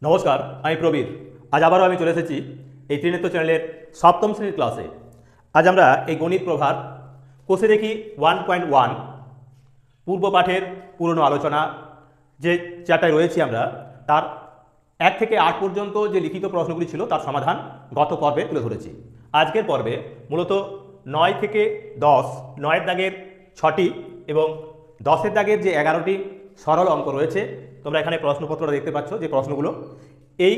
নমস্কার, আমি প্রবীর। আজ আবারও আমি চলে এসেছি এই ত্রিনেত্র চ্যানেলের সপ্তম শ্রেণীর ক্লাসে। আজ আমরা এই গণিত প্রভার কোষে দেখি 1.1 পূর্ব পাঠের পুরনো আলোচনা যে চ্যাপ্টারে রয়েছি আমরা, তার 1 থেকে 8 পর্যন্ত যে লিখিত প্রশ্নগুলি ছিল তার সমাধান গত পর্বে তুলে ধরেছি। আজকের পর্বে মূলত 9 থেকে 10, 9-এর দাগের 6টি এবং 10-এর দাগের যে 11টি সরল অঙ্ক রয়েছে, তোমরা এখানে প্রশ্নপত্রটা দেখতে পাচ্ছ, যে প্রশ্নগুলো, এই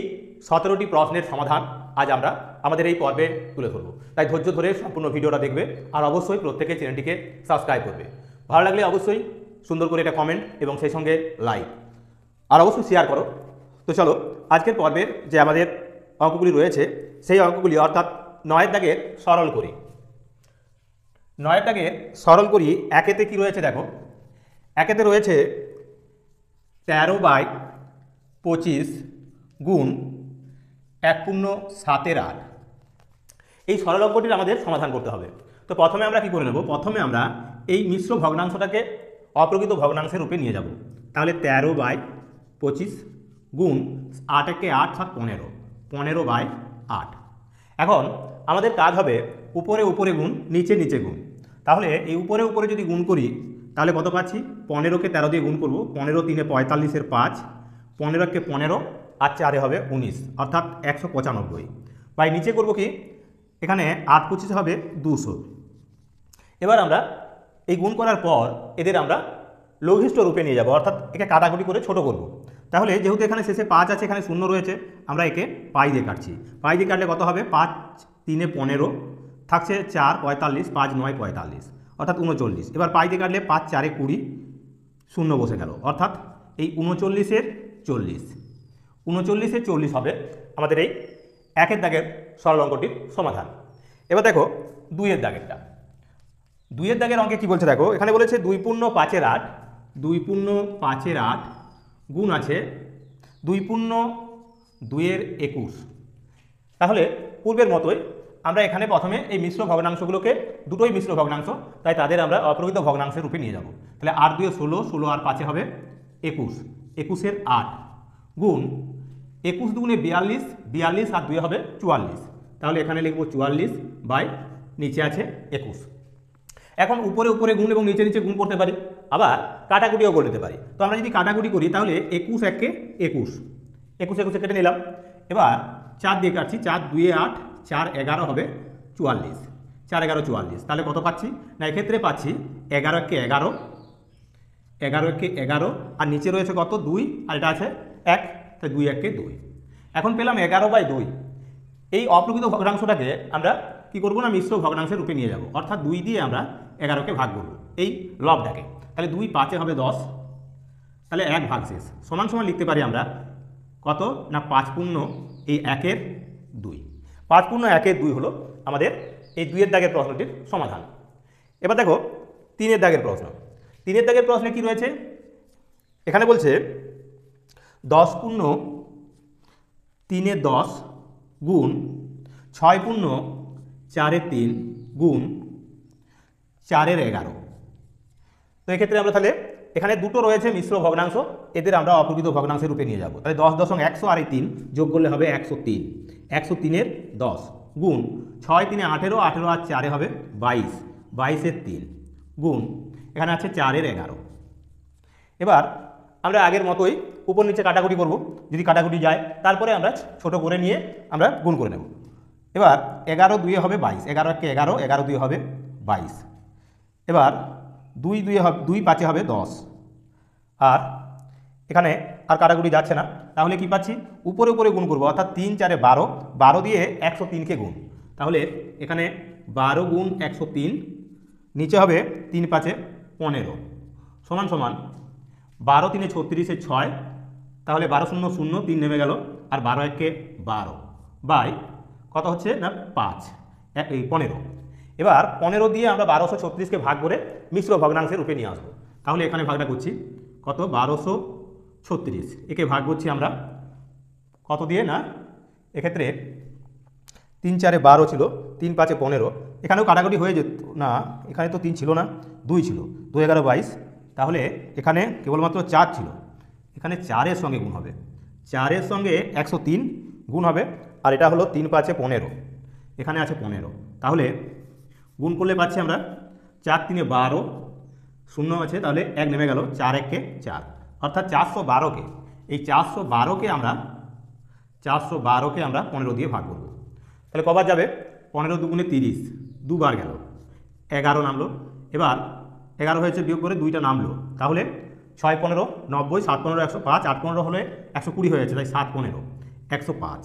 17টি প্রশ্নের সমাধান আজ আমরা আমাদের এই পর্বে তুলে ধরব। তাই ধৈর্য ধরে সম্পূর্ণ ভিডিওটা দেখবে, আর অবশ্যই প্রত্যেকে চ্যানেলটিকে সাবস্ক্রাইব করবে। ভালো লাগলে অবশ্যই সুন্দর করে একটা কমেন্ট এবং সেই সঙ্গে লাইক, আর অবশ্যই শেয়ার করো। তো চলো আজকের পর্বের যে আমাদের অঙ্কগুলি রয়েছে সেই অঙ্কগুলি, অর্থাৎ 9-এর দাগের সরল করি। 9-এর দাগের সরল করি। একেতে কি রয়েছে দেখো, একেতে রয়েছে 13/25 গুণ 1/7 এই সরল অঙ্কটির আমাদের সমাধান করতে হবে। তো প্রথমে আমরা কি করে নেব, প্রথমে আমরা এই মিশ্র ভগ্নাংশটাকে অপ্রকৃত ভগ্নাংশের রূপে নিয়ে যাব। তাহলে 13/25 গুণ 8 একে 8, 7 15, 15/8। এখন আমাদের কাজ হবে উপরে উপরে গুণ, নিচে নিচে গুণ। তাহলে এই উপরে উপরে যদি গুণ করি তাহলে কত পাচ্ছি, 15কে 13 দিয়ে গুণ করব, 15 3 45-এর 5, 15কে 15 আর 4 হবে 19, অর্থাৎ 195। বাই নিচে করব কি, এখানে 8×25 হবে 200। এবার আমরা এই গুণ করার পর এদের আমরা লঘিষ্ঠ রূপে নিয়ে যাব, অর্থাৎ একে কাটাকুটি করে ছোট করব। তাহলে যেহেতু এখানে শেষে 5 আছে, এখানে 0 রয়েছে, আমরা একে পাই দিয়ে কাটছি। পাই দিয়ে কাটলে কত হবে, 5 3 15 থাকছে 4 45, 5 9 45, অর্থাৎ 39। এবার পাই দিয়ে কাটলে 5 4 20, 0 বসে গেল, অর্থাৎ এই 39-এর 40, 39-এর 40 হবে আমাদের এই 1-এর দাগের সরল অঙ্কটির সমাধান। এবার দেখো 2-এর দাগেরটা। 2-এর দাগের অঙ্কে কি বলছে দেখো, এখানে বলেছে 2×5-8, 2×5-8 গুণ আছে 2×2-21। তাহলে পূর্বের মতোই আমরা এখানে প্রথমে এই মিশ্র ভগ্নাংশগুলোকে, দুটোই মিশ্র ভগ্নাংশ, তাই তাদের আমরা অপ্রকৃত ভগ্নাংশের রূপে নিয়ে যাব। তাহলে 8 2 16, 16 আর 5 হবে 21, 21-এর 8 গুণ 21 2 42, 42 আর 2 হবে 44। তাহলে এখানে লিখব 44 বাই নিচে আছে 21। এখন উপরে উপরে গুণ এবং নিচে নিচে গুণ করতে পারি, আবার কাটাকুটিও করে নিতে পারি। তো আমরা যদি কাটাকুটি করি তাহলে 21 1 21, 21 21 কেটে নিলাম। এবার 4 দিয়ে কাটছি, 4 2 8, 4 11 হবে 44, 4 11 44। তাহলে কত পাচ্ছি না, এক্ষেত্রে পাচ্ছি 11 1 11, 11 1 11, আর নিচে রয়েছে কত 2, আর এটা আছে 1, তাই 2 1 2। এখন পেলাম 11/2। এই অপ্রকৃত ভগ্নাংশটাকে আমরা কি করব না, মিশ্র ভগ্নাংশের রূপে নিয়ে যাব, অর্থাৎ 2 দিয়ে আমরা 11কে ভাগ করব এই লবটাকে। তাহলে 2 5 হবে 10, তাহলে 1 ভাগশেষ সমান সমান লিখতে পারি আমরা কত না, 5 এই 1-এর 2। 5 1-এর 2 হলো আমাদের এই 2-এর দাগের প্রশ্নটির সমাধান। এবার দেখো 3-এর দাগের প্রশ্ন। 3-এর দাগের প্রশ্নে কি রয়েছে, এখানে বলছে 10×3-10 গুণ 6×4-3 গুণ 4-11। তো এক্ষেত্রে আমরা তাহলে এখানে দুটো রয়েছে মিশ্র ভগ্নাংশ, এদের আমরা অপ্রকৃত ভগ্নাংশের রূপে নিয়ে যাব। তাহলে 10 আর এই 3 যোগ করলে হবে 103, 103-এর 10 গুণ 6 3 18, 18 আর 4 হবে 22, 22-এর 3 গুণ এখানে আছে 4-এর 11। এবার আমরা আগের মতোই উপর নিচে কাটাকুটি করব, যদি কাটাকুটি যায় তারপরে আমরা ছোট করে নিয়ে আমরা গুণ করে নেব। এবার 11 2 হবে 22, 11 1 11, 11 2 হবে 22। এবার 2 2 হবে 2 5 হবে 10, আর এখানে আর কাটাকুটি যাচ্ছে না, তাহলে কি পাচ্ছি, উপরে উপরে গুণ করব, অর্থাৎ 3 4 12, 12 দিয়ে 103-কে গুণ। তাহলে এখানে 12 গুণ 103, নিচে হবে 3 5 15 সমান সমান 12 3 36-এর 6, তাহলে 12 0 0, 3 নেমে গেল, আর 12 1 12 বাই কত হচ্ছে না 5 এই 15। এবার 15 দিয়ে আমরা 1236-কে ভাগ করে মিশ্র ভগ্নাংশের রূপে নিয়ে আসবো। তাহলে এখানে ভাগটা করছি কত, 1236, একে ভাগ করছি আমরা কত দিয়ে না, এক্ষেত্রে 3 4 12 ছিল, 3 5 15, এখানেও কাটাকুটি হয়ে যেত না, এখানে তো 3 ছিল না, 2 ছিল, 2 11 22। তাহলে এখানে কেবলমাত্র 4 ছিল, এখানে 4-এর সঙ্গে গুণ হবে, 4-এর সঙ্গে 103 গুণ হবে, আর এটা হলো 3 5 15, এখানে আছে 15, তাহলে গুণ করলে পাচ্ছি আমরা 4 3 12, শূন্য আছে তাহলে 1 নেমে গেল, 4 1 4, অর্থাৎ 412কে, এই 412কে আমরা 15 দিয়ে ভাগ করব। তাহলে কবার যাবে? 15 দুগুণে 30, দুবার গেল, 11 নামলো। এবার 11 হয়েছে, বিয়োগ করে 2টা নামলো, তাহলে 6 15 90, 7 15 105, 8 15 হলে 120 হয়েছে, তাই 7 15 105,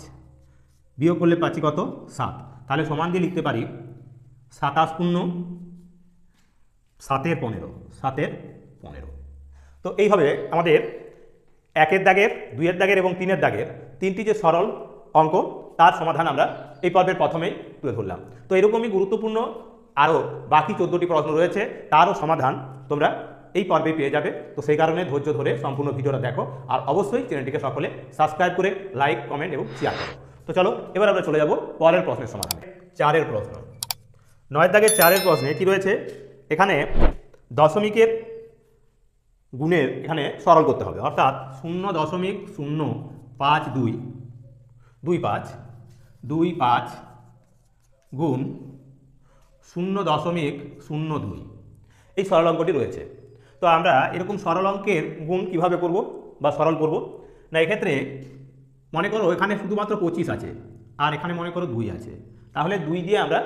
বিয়োগ করলে পাচ্ছি কত? 7। তাহলে সমান দিয়ে লিখতে পারি 27 পূর্ণ 7-এর 15, 7-এর 15। তো এইভাবে আমাদের 1-এর দাগের, 2-এর দাগের এবং 3-এর দাগের তিনটি যে সরল অঙ্ক, তার সমাধান আমরা এই পর্বের প্রথমেই তুলে ধরলাম। তো এরকমই গুরুত্বপূর্ণ আরও বাকি 14টি প্রশ্ন রয়েছে, তারও সমাধান তোমরা এই পর্বে পেয়ে যাবে। তো সেই কারণে ধৈর্য ধরে সম্পূর্ণ ভিডিওটা দেখো, আর অবশ্যই চ্যানেলটিকে সকলে সাবস্ক্রাইব করে লাইক, কমেন্ট এবং শেয়ার করো। তো চলো এবার আমরা চলে যাব পরের প্রশ্নের সমাধানে। 4-এর প্রশ্ন, 9-এর দাগের 4-এর প্রশ্নে কি রয়েছে? এখানে দশমিকের গুণের এখানে সরল করতে হবে, অর্থাৎ 0.5225 গুণ 0.02, এই সরল অঙ্কটি রয়েছে। তো আমরা এরকম সরল অঙ্কের গুণ কিভাবে করব বা সরল করব না, এক্ষেত্রে মনে করো এখানে শুধুমাত্র 25 আছে, আর এখানে মনে করো 2 আছে, তাহলে 2 দিয়ে আমরা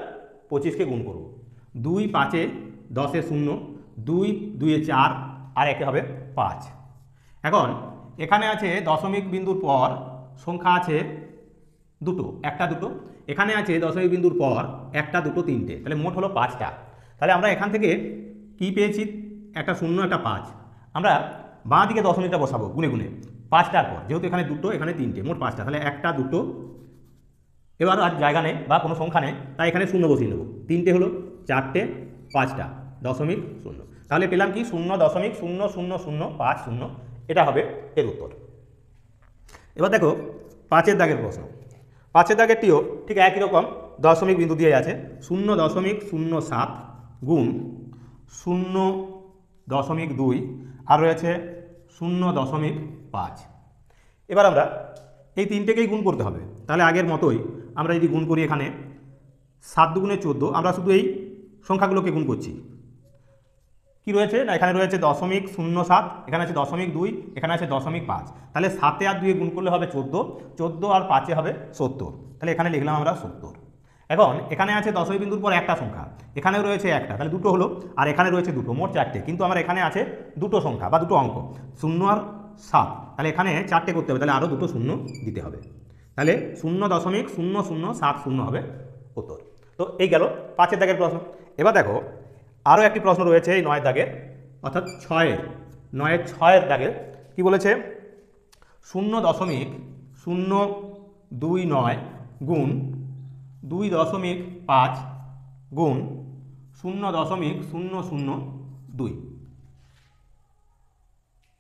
25কে গুণ করব। 2 5 10 0, 2 2 4, আর একে হবে 5। এখন এখানে আছে দশমিক বিন্দুর পর সংখ্যা আছে দুটো, একটা দুটো, এখানে আছে দশমিক বিন্দুর পর একটা দুটো তিনটে, তাহলে মোট হলো 5টা। তাহলে আমরা এখান থেকে কি পেয়েছি? একটা 0 একটা 5, আমরা বাঁ দিকে দশমিকটা বসাবো গুনে গুনে 5টার পর, যেহেতু এখানে দুটো এখানে তিনটে, মোট 5টা, তাহলে একটা দুটো, এবার আর জায়গা নেই বা কোনো সংখ্যা নেই, তাই এখানে 0 বসিয়ে নেব। 3টে হলো, 4টে, 5টা, 0.0, তাহলে পেলাম কি? 0.00050, এটা হবে এর উত্তর। এবার দেখো 5-এর দাগের প্রশ্ন, 5-এর দাগেরটিও ঠিক একই রকম দশমিক বিন্দু দিয়ে আছে, 0.07 গুণ 0.2, আর রয়েছে 0.5। এবার আমরা এই তিনটেকেই গুণ করতে হবে, তাহলে আগের মতোই আমরা যদি গুণ করি, এখানে 7 দুগুণে 14, আমরা শুধু এই সংখ্যাগুলোকে গুণ করছি। কি রয়েছে না, এখানে রয়েছে 0.07, এখানে আছে 0.2, এখানে আছে 0.5, তাহলে 7 আর 2 গুণ করলে হবে 14, 14 আর 5 হবে 70, তাহলে এখানে লিখলাম আমরা 70। এখন এখানে আছে দশমিক বিন্দুর পর একটা সংখ্যা, এখানেও রয়েছে একটা, তাহলে দুটো হলো, আর এখানে রয়েছে দুটো, মোট 4টে, কিন্তু আমার এখানে আছে দুটো সংখ্যা বা দুটো অঙ্ক, 0 আর 7, তাহলে এখানে 4টে করতে হবে, তাহলে আরও দুটো 0 দিতে হবে, তাহলে 0.0070 হবে উত্তর। তো এই গেল 5-এর দাগের প্রশ্ন। এবার দেখো আরও একটি প্রশ্ন রয়েছে এই 9-এর দাগের, অর্থাৎ 9-এর 6-এর দাগের। কি বলেছে? 0.029 গুণ 2.5 গুণ 0.002,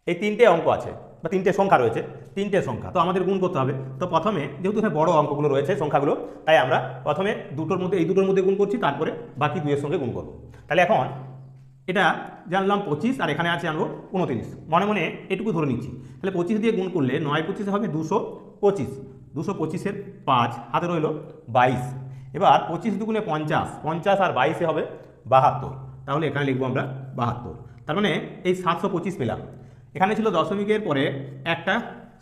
এই তিনটে অঙ্ক আছে বা তিনটে সংখ্যা রয়েছে, তিনটে সংখ্যা, তো আমাদের গুণ করতে হবে। তো প্রথমে যেহেতু এখানে বড় অঙ্কগুলো রয়েছে সংখ্যাগুলো, তাই আমরা প্রথমে এই দুটোর মধ্যে গুণ করছি, তারপরে বাকি 2-এর সঙ্গে গুণ করব। তাহলে এখন এটা জানলাম 25, আর এখানে আছে আনবো 29, মনে মনে এটুকু ধরে নিচ্ছি। তাহলে 25 দিয়ে গুণ করলে 9 25 হবে 225, 225-এর 5 হাতে রইল 22। এবার 25 দুগুণে 50, 50 আর 22 হবে 72, তাহলে এখানে লিখবো আমরা 72। তার মানে এই 725 পেলাম। এখানে ছিল দশমিকের পরে একটা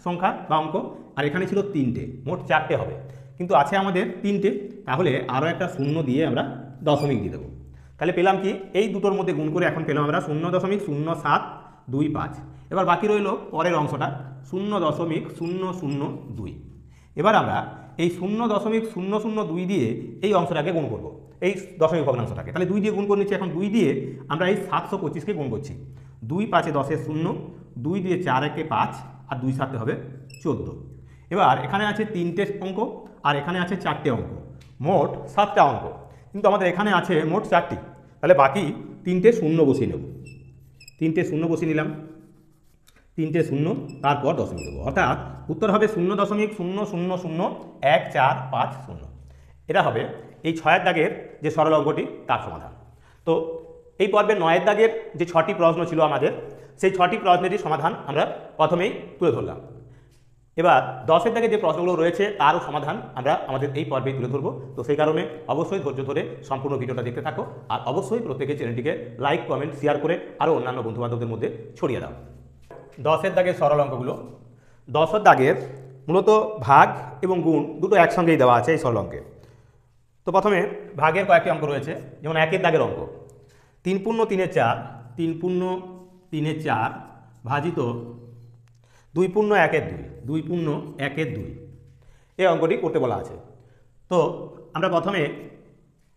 সংখ্যা বা অঙ্ক, আর এখানে ছিল 3টে, মোট 4টে হবে, কিন্তু আছে আমাদের 3টে, তাহলে আরও একটা 0 দিয়ে আমরা দশমিক দিয়ে দেবো। তাহলে পেলাম কি? এই দুটোর মধ্যে গুণ করে এখন পেলাম আমরা 0.0725। এবার বাকি রইল পরের অংশটা 0.002। এবার আমরা এই 0.002 দিয়ে এই অংশটাকে গুণ করব, এই দশমিক ভগ্নাংশটাকে, তাহলে 2 দিয়ে গুণ করে নিচ্ছি। এখন 2 দিয়ে আমরা এই 725কে গুণ করছি, 2 5 10 0, 2 দিয়ে 4 1 5, আর 2 7 হবে 14। এবার এখানে আছে 3টে অঙ্ক, আর এখানে আছে 4টে অঙ্ক, মোট 7টা অঙ্ক, কিন্তু আমাদের এখানে আছে মোট 4টি, তাহলে বাকি 3টে 0 বসিয়ে নেব। 3টে 0 বসিয়ে নিলাম, 3টে 0, তারপর দশমিক দেবো, অর্থাৎ উত্তর হবে 0.0001450। এটা হবে এই 6-এর দাগের যে সরল অঙ্কটি, তার সমাধান। তো এই পর্বে 9-এর দাগের যে 6টি প্রশ্ন ছিল আমাদের, সেই 6টি প্রশ্নেরই সমাধান আমরা প্রথমেই তুলে ধরলাম। এবার 10-এর দাগে যে প্রশ্নগুলো রয়েছে তারও সমাধান আমরা আমাদের এই পর্বে তুলে ধরবো। তো সেই কারণে অবশ্যই ধৈর্য ধরে সম্পূর্ণ ভিডিওটা দেখতে থাকো, আর অবশ্যই প্রত্যেকে চ্যানেলটিকে লাইক, কমেন্ট, শেয়ার করে আরও অন্যান্য বন্ধুবান্ধবদের মধ্যে ছড়িয়ে দাও। 10-এর দাগের সরল অঙ্কগুলো। 10-এর দাগের মূলত ভাগ এবং গুণ দুটো একসঙ্গেই দেওয়া আছে এই সরল অঙ্কে। তো প্রথমে ভাগের কয়েকটি অঙ্ক রয়েছে, যেমন 1-এর দাগের অঙ্ক 3×3=4, 3×3=4 ভাজিত 2×1=2, 2×1=2 এই অঙ্কটি করতে বলা আছে। তো আমরা প্রথমে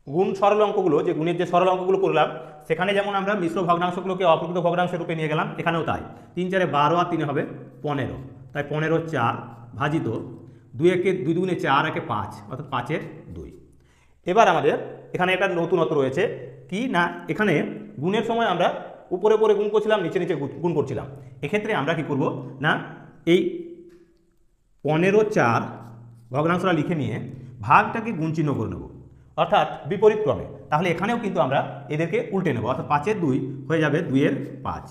গুণ সরল অঙ্কগুলো, যে গুণের যে সরল অঙ্কগুলো করলাম সেখানে যেমন আমরা মিশ্র ভগ্নাংশগুলোকে অপ্রকৃত ভগ্নাংশের রূপে নিয়ে গেলাম, এখানেও তাই। 3×4=12 আর 3 হবে 15, তাই 15×4 ভাজিত 2×4 5, অর্থাৎ 5/2। এবার আমাদের এখানে একটা নতুনত্ব রয়েছে কি না, এখানে গুণের সময় আমরা উপরে উপরে গুণ করছিলাম, নিচে নিচে গুণ করছিলাম। এক্ষেত্রে আমরা কি করব না, এই 15/4 ভগ্নাংশটা লিখে নিয়ে ভাগটাকে গুণ চিহ্ন করে নেব, অর্থাৎ বিপরীত ক্রমে। তাহলে এখানেও কিন্তু আমরা এদেরকে উল্টে নেব, অর্থাৎ 5/2 হয়ে যাবে 2/5,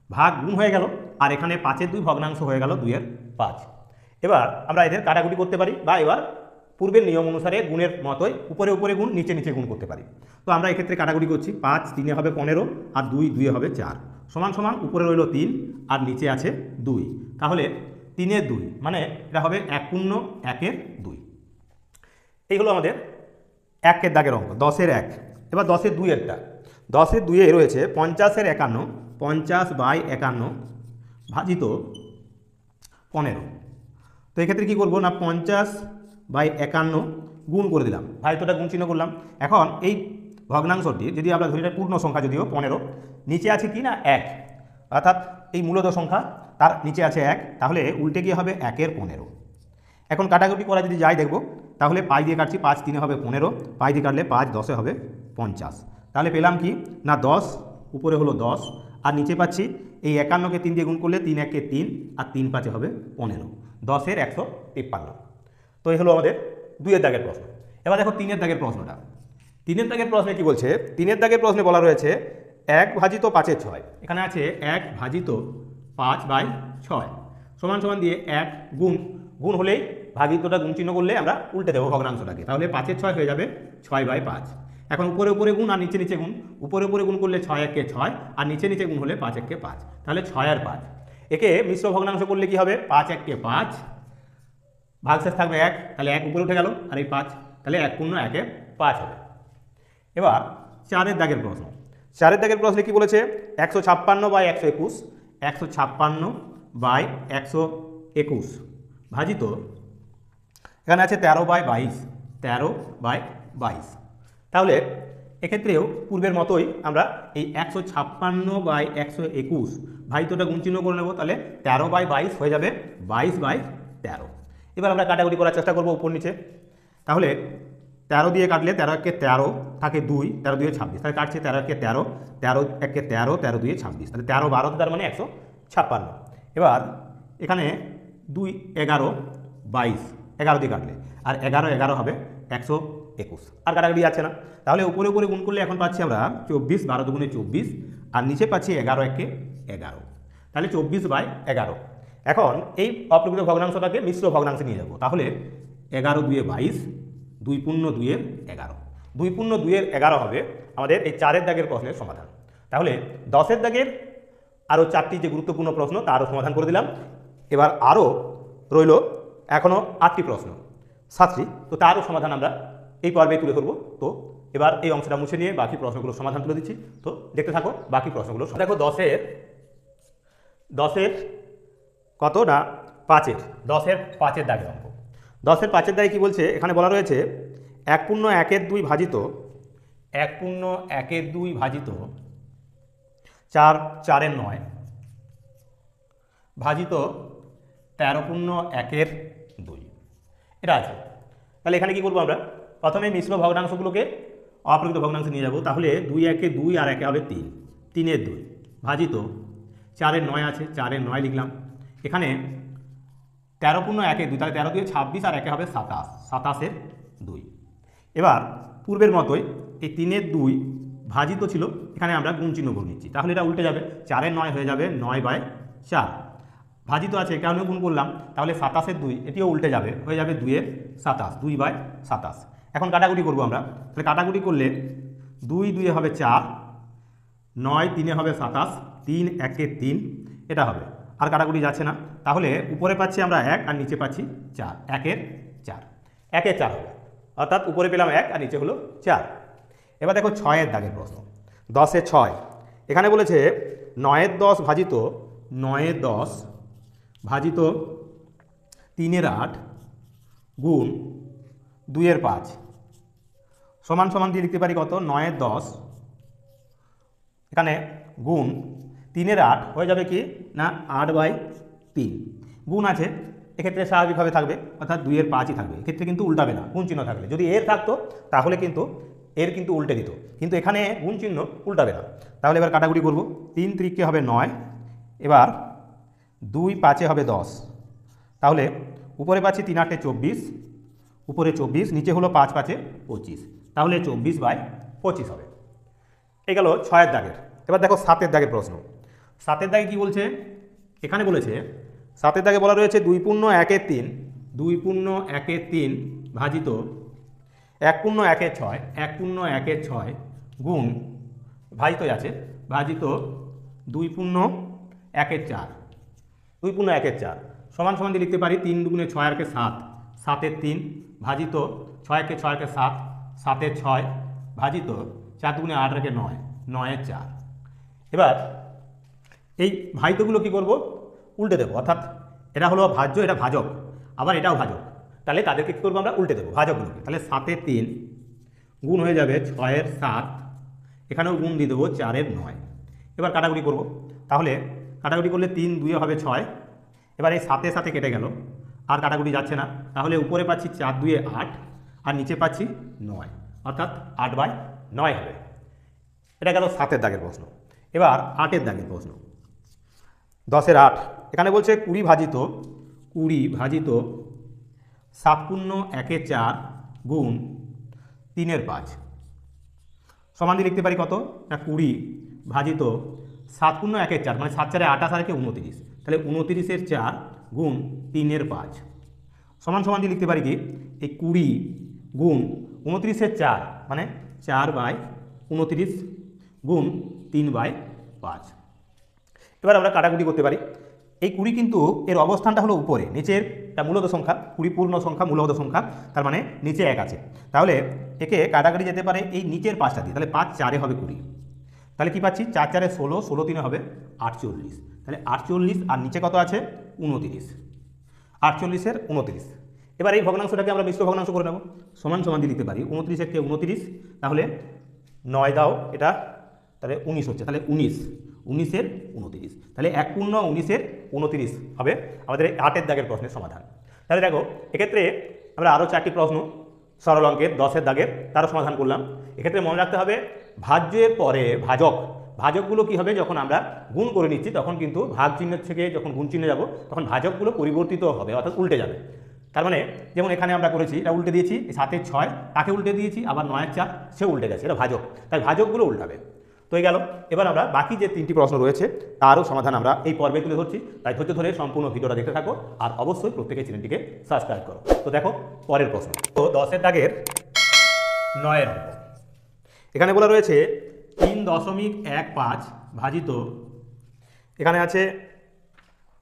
ভাগ গুণ হয়ে গেল, আর এখানে 5/2 ভগ্নাংশ হয়ে গেল 2/5। এবার আমরা এদের কাটাকুটি করতে পারি, বা এবার পূর্বের নিয়ম অনুসারে গুণের মতোই উপরে উপরে গুণ নিচে নিচে গুণ করতে পারি। তো আমরা এক্ষেত্রে কাটাকুটি করছি, 5 3 হবে 15 আর 2 2 হবে 4, সমান সমান উপরে রইল 3 আর নিচে আছে 2, তাহলে 3/2 মানে এটা হবে 1×1=2। এই হলো আমাদের 1-এর দাগের অঙ্ক, 10-এর 1। এবার 10-এর 2-এরটা, 10-এর 2-এ রয়েছে 50/51, 50/51 ভাজিত 15। তো এক্ষেত্রে কী করবো না, 50/51 গুণ করে দিলাম, ভাজিতটা গুণ চিহ্ন করলাম। এখন এই ভগ্নাংশটি যদি আমরা ধরি এটা পূর্ণ সংখ্যা, যদিও 15, নিচে আছে কি না 1, অর্থাৎ এই মূলত সংখ্যা তার নিচে আছে 1, তাহলে উল্টে গিয়ে হবে 1/15। এখন কাটাকুটি করা যদি যাই দেখব, তাহলে 5 দিয়ে কাটছি, 5 3 হবে 15, 5 দিয়ে কাটলে 5 10 হবে 50। তাহলে পেলাম কি না 10, উপরে হলো 10 আর নিচে পাচ্ছি এই 51কে 3 দিয়ে গুণ করলে 3 1 3 আর 3 5 হবে 15, 10-এর 153। তো এই হলো আমাদের 2-এর দাগের প্রশ্ন। এবার দেখো 3-এর দাগের প্রশ্নটা। 3-এর দাগের প্রশ্নে কি বলছে, 3-এর দাগের প্রশ্নে বলা রয়েছে 1 ভাজিত 5/6, এখানে আছে 1 ভাজিত 5/6 সমান সমান দিয়ে 1 গুণ, গুণ হলেই ভাগিতটা গুণ চিহ্ন করলে আমরা উল্টে দেবো ভগ্নাংশটাকে, তাহলে 5/6 হয়ে যাবে 6/5। এখন উপরে উপরে গুণ আর নিচে নিচে গুণ, উপরে উপরে গুণ করলে 6 1 6 আর নিচে নিচে গুণ হলে 5 1 5, তাহলে 6 আর 5। একে মিশ্র ভগ্নাংশ করলে কি হবে, 5 1 5, ভাগশেষ থাকবে 1, তাহলে 1 উপরে উঠে গেল আর এই 5, তাহলে 1×1=5 হবে। এবার 4-এর দাগের প্রশ্ন। 4-এর দাগের প্রশ্নে কি বলেছে, 156/121, 156/121 ভাজিত, এখানে আছে 13/22, 13/22। তাহলে এক্ষেত্রেও পূর্বের মতোই আমরা এই 156/121 ভাজিতটা গুণ চিহ্ন করে নেব, তাহলে 13/22 হয়ে যাবে 22/13। এবার আমরা কাটাকুটি করার চেষ্টা করব উপর নিচে, তাহলে 13 দিয়ে কাটলে 13 1 13 থাকে 2, 13 2 26, তাহলে কাটছে 13 1 13, 13 1 13, 13 2 26, তাহলে 13 12 তার মানে 156। এবার এখানে 2 11 22, 11 দিয়ে কাটলে আর 11 11 হবে 121, আর কাটাকাটি যাচ্ছে না। তাহলে উপরে উপরে গুণ করলে এখন পাচ্ছি আমরা 24, 12 দুগুণে 24 আর নিচে পাচ্ছি 11 1 11, তাহলে 24/11। এখন এই অপ্রকৃত ভগ্নাংশটাকে মিশ্র ভগ্নাংশে নিয়ে যাব, তাহলে 11 2 22, 2×2=11, 2×2=11 হবে আমাদের এই 4-এর দাগের প্রশ্নের সমাধান। তাহলে 10-এর দাগের আরও 4টি যে গুরুত্বপূর্ণ প্রশ্ন তারও সমাধান করে দিলাম। এবার আরও রইল এখনও 8টি প্রশ্ন, 7টি, তো তারও সমাধান আমরা এই পর্বে তুলে ধরবো। তো এবার এই অংশটা মুছে নিয়ে বাকি প্রশ্নগুলোর সমাধান তুলে দিচ্ছি, তো দেখতে থাকো বাকি প্রশ্নগুলো। দেখো 10-এর কত না 5-এর 10-এর 5-এর দাগের অঙ্ক। 10-এর 5-এর দাগে কী বলছে, এখানে বলা রয়েছে 1×1=2 ভাজিত 1×1=2 ভাজিত 4 4/9 ভাজিত 13×1=2, এটা আছে। তাহলে এখানে কী করবো আমরা, প্রথমে মিশ্র ভগ্নাংশগুলোকে অপ্রকৃত ভগ্নাংশে নিয়ে যাব, তাহলে 2 1 2 আর 1 হবে 3, 3/2 ভাজিত 4/9 আছে, 4/9 লিখলাম। এখানে 13×1=2, তাহলে 13 2 26 আর 1 হবে 27, 27/2। এবার পূর্বের মতোই এই 3/2 ভাজিত ছিল, এখানে আমরা গুণ চিহ্ন করে নিচ্ছি, তাহলে এটা উল্টে যাবে, 4/9 হয়ে যাবে 9/4 ভাজিত আছে, এটা আমি গুণ করলাম, তাহলে 27-এর 2 এটিও উল্টে যাবে, হয়ে যাবে 2-এর 27, 2/27। এখন কাটাকুটি করবো আমরা, তাহলে কাটাকুটি করলে 2 হবে 4, 9 3 হবে 27, 3 1 3, এটা হবে, আর কাটাকুটি যাচ্ছে না, তাহলে উপরে পাচ্ছি আমরা 1 আর নিচে পাচ্ছি 4, 1-এর 4, 1-এর 4 হবে, অর্থাৎ উপরে পেলাম 1 আর নিচে হলো 4। এবার দেখো 6-এর দাগের প্রশ্ন, 10-এর 6। এখানে বলেছে 9-এর 10 ভাজিত 9-এর 10 ভাজিত 3-এর 8 গুণ 2-এর 5 সমান সমান দিয়ে লিখতে পারি কত, 9-এর 10 এখানে গুণ 3-এর 8 হয়ে যাবে কি না 8/3, গুণ আছে এক্ষেত্রে স্বাভাবিকভাবে থাকবে, অর্থাৎ 2-এর 5ই থাকবে, এক্ষেত্রে কিন্তু উল্টাবে না, গুণ চিহ্ন থাকলে। যদি এর থাকতো তাহলে কিন্তু এর কিন্তু উল্টে দিত, কিন্তু এখানে গুণ চিহ্ন উল্টাবে না। তাহলে এবার কাটাকুটি করব, 3 3 হবে 9, এবার 2 5 হবে 10, তাহলে উপরে পাচ্ছি 3 8 24, উপরে 24, নিচে হলো 5 5 25, তাহলে 24/25 হবে। এই গেল 6-এর দাগের। এবার দেখো 7-এর দাগের প্রশ্ন। 7-এর দাগে কি বলছে, এখানে বলেছে 7-এর দাগে বলা রয়েছে 2 পূর্ণ 1-এর 3, 2 পূর্ণ 1-এর 3 ভাজিত 1 পূর্ণ 1-এর 6, 1 পূর্ণ 1-এর 6 গুণ ভাজিত আছে ভাজিত 2 পূর্ণ 1-এর 4, 2 পূর্ণ 1-এর 4 সমান সমান দিয়ে লিখতে পারি 3 2 6 আর 7, 7-এর 3 ভাজিত 6 6 আর 7, 7-এর 6 ভাজিত 4 2 8 আর 9, 9-এর 4। এবার এই ভাজিতগুলো কি করব, উল্টে দেবো, অর্থাৎ এটা হলো ভাজ্য, এটা ভাজক, আবার এটাও ভাজক, তাহলে তাদেরকে কী করবো আমরা, উল্টে দেবো ভাজকগুলোকে। তাহলে 7-এর 3 গুণ হয়ে যাবে 6-এর 7, এখানেও গুণ দিয়ে দেবো 4-এর 9। এবার কাটাকুটি করব, তাহলে কাটাকুটি করলে 3 2 হবে 6, এবার এই 7-এর সাথে কেটে গেল, আর কাটাকুটি যাচ্ছে না, তাহলে উপরে পাচ্ছি 4 2 8 আর নিচে পাচ্ছি 9, অর্থাৎ 8/9 হবে। এটা গেল 7-এর দাগের প্রশ্ন। এবার 8-এর দাগের প্রশ্ন, 10-এর 8। এখানে বলছে 20 ভাজিত 7 পূর্ণ 1-এর 4 গুণ 3-এর 5 সমান দিয়ে লিখতে পারি কত না 20 ভাজিত 7 পূর্ণ 1-এর 4, মানে 7 4 28 আর 29, তাহলে 29-এর 4 গুণ 3-এর 5 সমান সমান দিয়ে লিখতে পারি কি এই 20 গুণ 29-এর 4, মানে 4/29 গুণ 3/5। এবার আমরা কাটাকুটি করতে পারি। এই 20 কিন্তু এর অবস্থানটা হলো উপরে, নিচের এটা মূলত সংখ্যা, 20 পূর্ণ সংখ্যা মূলত সংখ্যা, তার মানে নিচে 1 আছে, তাহলে একে কাটাকাটি যেতে পারে এই নিচের 5টা দিয়ে, তাহলে 5 4 হবে 20, তাহলে কি পাচ্ছি 4 4 16, 16 3 হবে 48, তাহলে 48 আর নিচে কত আছে 29, 48-এর 29। এবার এই ভগ্নাংশটাকে আমরা মিশ্র ভগ্নাংশ করে নেব, সমান সমান দিয়ে লিখতে পারি 29 কে 29, তাহলে 9 দাও এটা, তাহলে 19 হচ্ছে, তাহলে 19-এর 29, তাহলে 1 পূর্ণ 19-এর 29 হবে আমাদের 8-এর দাগের প্রশ্নের সমাধান। তাহলে দেখো এক্ষেত্রে আমরা আরও 4টি প্রশ্ন সরল অঙ্কের 10-এর দাগের তারও সমাধান করলাম। এক্ষেত্রে মনে রাখতে হবে ভাজ্যের পরে ভাজকগুলো কি হবে, যখন আমরা গুণ করে নিচ্ছি তখন কিন্তু ভাগ চিহ্নের থেকে যখন গুণ চিহ্নে যাব তখন ভাজকগুলো পরিবর্তিত হবে, অর্থাৎ উল্টে যাবে। তার মানে যেমন এখানে আমরা করেছি, এটা উল্টে দিয়েছি, 7-এর 6 তাকে উল্টে দিয়েছি, আবার 9-এর 4 সে উল্টে গেছে, এটা ভাজক, তাই ভাজকগুলো উল্টাবে। তো এই গেল। এবার আমরা বাকি যে 3টি প্রশ্ন রয়েছে তারও সমাধান আমরা এই পর্বে তুলে ধরছি, তাই ধৈর্য ধরে সম্পূর্ণ ভিডিওটা দেখতে থাকো, আর অবশ্যই প্রত্যেকের চ্যানেলটিকে সাবস্ক্রাইব করো। তো দেখো পরের প্রশ্ন, তো 10-এর দাগের 9-এর অঙ্ক। এখানে বলা রয়েছে 3.15 ভাজিত, এখানে আছে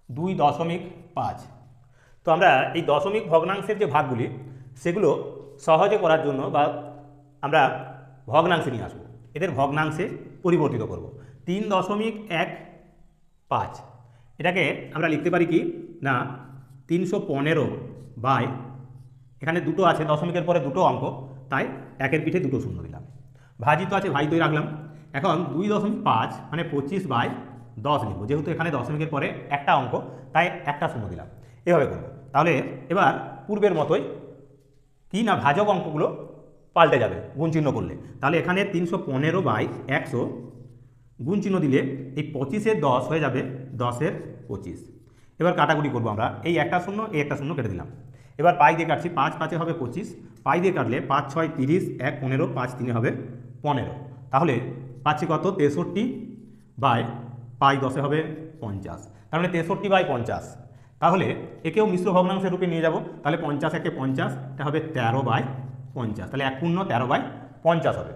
2.5। তো আমরা এই দশমিক ভগ্নাংশের যে ভাগগুলি সেগুলো সহজে করার জন্য বা আমরা ভগ্নাংশে নিয়ে আসবো, এদের ভগ্নাংশে পরিবর্তিত করব। 3.15 এটাকে আমরা লিখতে পারি কি না 315 বাই, এখানে দুটো আছে, দশমিকের পরে দুটো অঙ্ক, তাই 1-এর পিঠে দুটো শূন্য দিলাম, ভাজিত আছে ভাজিতই রাখলাম। এখন 2.5 মানে 25/10 লিখব, যেহেতু এখানে দশমিকের পরে একটা অঙ্ক তাই একটা শূন্য দিলাম, এভাবে করব। তাহলে এবার পূর্বের মতোই কি না ভাজক অঙ্কগুলো পাল্টে যাবে গুণ চিহ্ন করলে, তাহলে এখানে 315/100 গুণ চিহ্ন দিলে এই 25-এর 10 হয়ে যাবে 10-এর 25। এবার কাটাকুটি করবো আমরা, এই একটা শূন্য এই একটা শূন্য কেটে দিলাম, এবার পাই দিয়ে কাটছি, 5 5 হবে 25, পাই দিয়ে কাটলে 5 6 30, 1 15, 5 3 হবে 15, তাহলে পাচ্ছি কত 63 বাই পাই 10 হবে 50, তার মানে 63/50। তাহলে একেও মিশ্র ভগ্নাংশের রূপে নিয়ে যাব, তাহলে 50 একে 50, এটা হবে 13/50, তাহলে 1 পূর্ণ 13/50 হবে।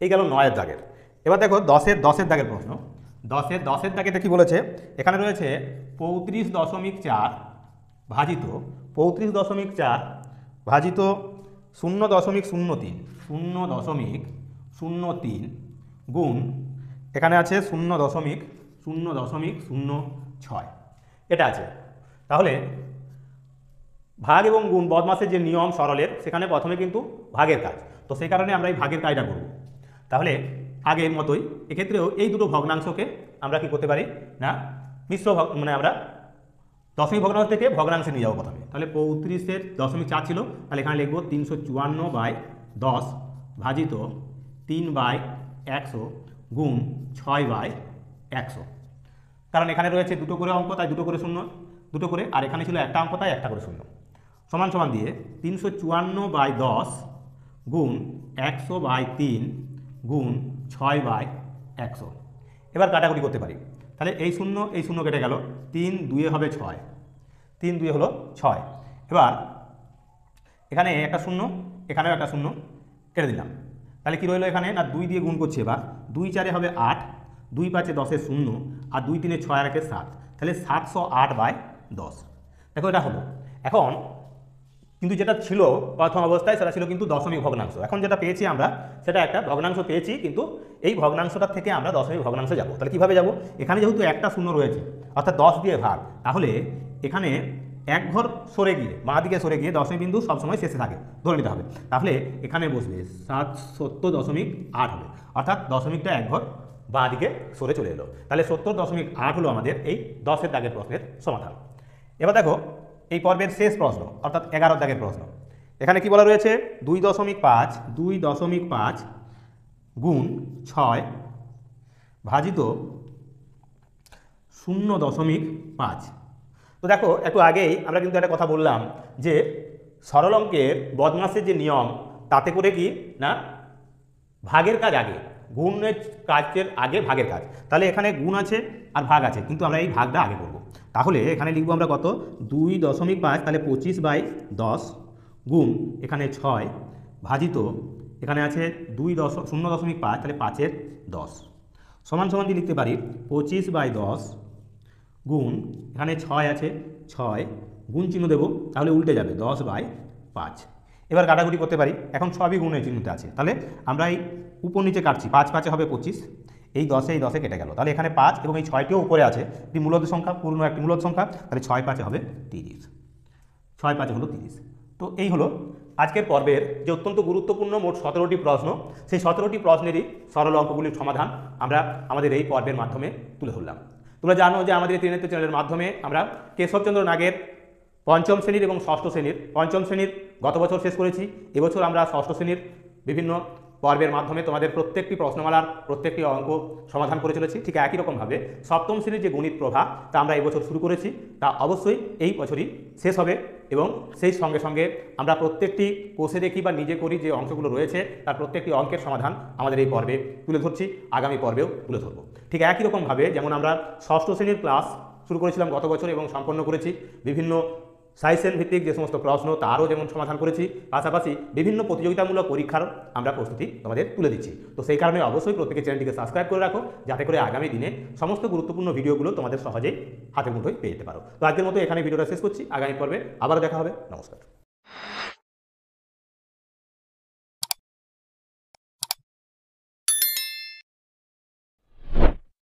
এই গেল 9-এর দাগের। এবার দেখো 10-এর দাগের প্রশ্ন। 10-এর দাগেতে কি বলেছে, এখানে রয়েছে 35.4 ভাজিত 35.4 ভাজিত 0.03 গুণ এখানে আছে 0.06, এটা আছে। তাহলে ভাগ এবং গুণ বদমাসের যে নিয়ম সরলের, সেখানে প্রথমে কিন্তু ভাগের কাজ, তো সেই কারণে আমরা এই ভাগের কাজটা করব। তাহলে আগের মতোই এক্ষেত্রেও এই দুটো ভগ্নাংশকে আমরা কি করতে পারি না, মিশ্র মানে আমরা দশমিক ভগ্নাংশ থেকে ভগ্নাংশে নিয়ে যাবো প্রথমে। তাহলে 35.4 ছিল, তাহলে এখানে লিখবো 354/10 ভাজিত 3/100 গুণ 6/100। কারণ এখানে রয়েছে দুটো করে অঙ্ক, তাই দুটো করে শূন্য, দুটো করে, আর এখানে ছিল একটা অঙ্ক, তাই একটা করে শূন্য। সমান সমান দিয়ে 354/10 গুণ 100/3 গুণ 6/100। এবার কাটাকুটি করতে পারি। তাহলে এই শূন্য কেটে গেল, 3 2 হবে 6, 3 2 হলো 6। এবার এখানে একটা শূন্য, এখানেও একটা শূন্য, কেটে দিলাম। তাহলে কী রইলো এখানে না, 2 দিয়ে গুণ করছি। এবার 2 4 হবে 8, 2 5 10 0, আর 2 3 6 আর 1 7, তাহলে 708/10। দেখো এটা হলো। এখন কিন্তু যেটা ছিল প্রথম অবস্থায় সেটা ছিল কিন্তু দশমিক ভগ্নাংশ। এখন যেটা পেয়েছি আমরা সেটা একটা ভগ্নাংশ পেয়েছি, কিন্তু এই ভগ্নাংশটা থেকে আমরা দশমিক ভগ্নাংশে যাব। তাহলে কীভাবে যাব, এখানে যেহেতু একটা শূন্য রয়েছে অর্থাৎ 10 দিয়ে ভাগ, তাহলে এখানে এক ঘর সরে গিয়ে বাঁ দিকে সরে গিয়ে দশমিক বিন্দু সবসময় শেষে থাকে ধরে নিতে হবে। তাহলে এখানে বসবে 70.8 হবে, অর্থাৎ দশমিকটা এক ঘর বাঁ দিকে সরে চলে এলো। তাহলে 70.8 হলো আমাদের এই 10-এর দাগের প্রশ্নের সমাধান। এবার দেখো এই পর্বের শেষ প্রশ্ন, অর্থাৎ 11-এর দাগের প্রশ্ন। এখানে কি বলা রয়েছে, 2.5 গুণ 6 ভাজিত 0.5। তো দেখো একটু আগেই আমরা কিন্তু একটা কথা বললাম যে সরল অঙ্কের বদমাসের যে নিয়ম, তাতে করে কি না ভাগের কাজ আগে, গুণের কাজের আগে ভাগের কাজ। তাহলে এখানে গুণ আছে আর ভাগ আছে, কিন্তু আমরা এই ভাগটা আগে করব। তাহলে এখানে লিখবো আমরা কত, 2.5, তাহলে 25/10 গুণ এখানে 6 ভাজিত এখানে আছে 0.5, তাহলে 5/10 সমান সমান দিয়ে লিখতে পারি 25/10 গুণ এখানে 6 আছে, 6 গুণ চিহ্ন দেবো, তাহলে উল্টে যাবে 10/5। এবার কাটাকুটি করতে পারি, এখন সবই গুণের চিহ্নতে আছে। তাহলে আমরা এই উপর নিচে কাটছি, 5 5 হবে 25, এই 10 কেটে গেল। তাহলে এখানে 5 এবং এই 6টিও উপরে আছে, একটি মূলদ সংখ্যা, পূর্ণ একটি মূলদ সংখ্যা, তাহলে 6 5 হবে 30, 6 5 হলো 30। তো এই হলো আজকের পর্বের যে অত্যন্ত গুরুত্বপূর্ণ মোট 17টি প্রশ্ন, সেই 17টি প্রশ্নেরই সরল অঙ্কগুলির সমাধান আমরা আমাদের এই পর্বের মাধ্যমে তুলে ধরলাম। তোমরা জানো যে আমাদের এই ত্রিনেত্র চ্যানেলের মাধ্যমে আমরা কেশবচন্দ্র নাগের পঞ্চম শ্রেণীর এবং ষষ্ঠ শ্রেণীর, পঞ্চম শ্রেণীর গত বছর শেষ করেছি, এবছর আমরা ষষ্ঠ শ্রেণীর বিভিন্ন পর্বের মাধ্যমে তোমাদের প্রত্যেকটি প্রশ্নমালার প্রত্যেকটি অঙ্ক সমাধান করে চলেছি। ঠিক একই রকমভাবে সপ্তম শ্রেণীর যে গণিত প্রভা, তা আমরা এবছর শুরু করেছি, তা অবশ্যই এই বছরই শেষ হবে, এবং সেই সঙ্গে সঙ্গে আমরা প্রত্যেকটি কোষে দেখি বা নিজে করি যে অংশগুলো রয়েছে তার প্রত্যেকটি অঙ্কের সমাধান আমাদের এই পর্বে তুলে ধরছি, আগামী পর্বেও তুলে ধরবো। ঠিক একই রকমভাবে যেমন আমরা ষষ্ঠ শ্রেণীর ক্লাস শুরু করেছিলাম গত বছর এবং সম্পন্ন করেছি, বিভিন্ন সাইসেন ভিত্তিক যে সমস্ত প্রশ্ন তারও যেমন সমাধান করেছি, পাশাপাশি বিভিন্ন প্রতিযোগিতামূলক পরীক্ষারও আমরা প্রস্তুতি তোমাদের তুলে দিচ্ছি। তো সেই কারণে অবশ্যই প্রত্যেকে চ্যানেলটিকে সাবস্ক্রাইব করে রাখো, যাতে করে আগামী দিনে সমস্ত গুরুত্বপূর্ণ ভিডিওগুলো তোমাদের সহজেই হাতের মুঠোয় পেয়ে যেতে পারো। তো আজকের মতো এখানে ভিডিওটা শেষ করছি, আগামী পর্বে আবারও দেখা হবে। নমস্কার।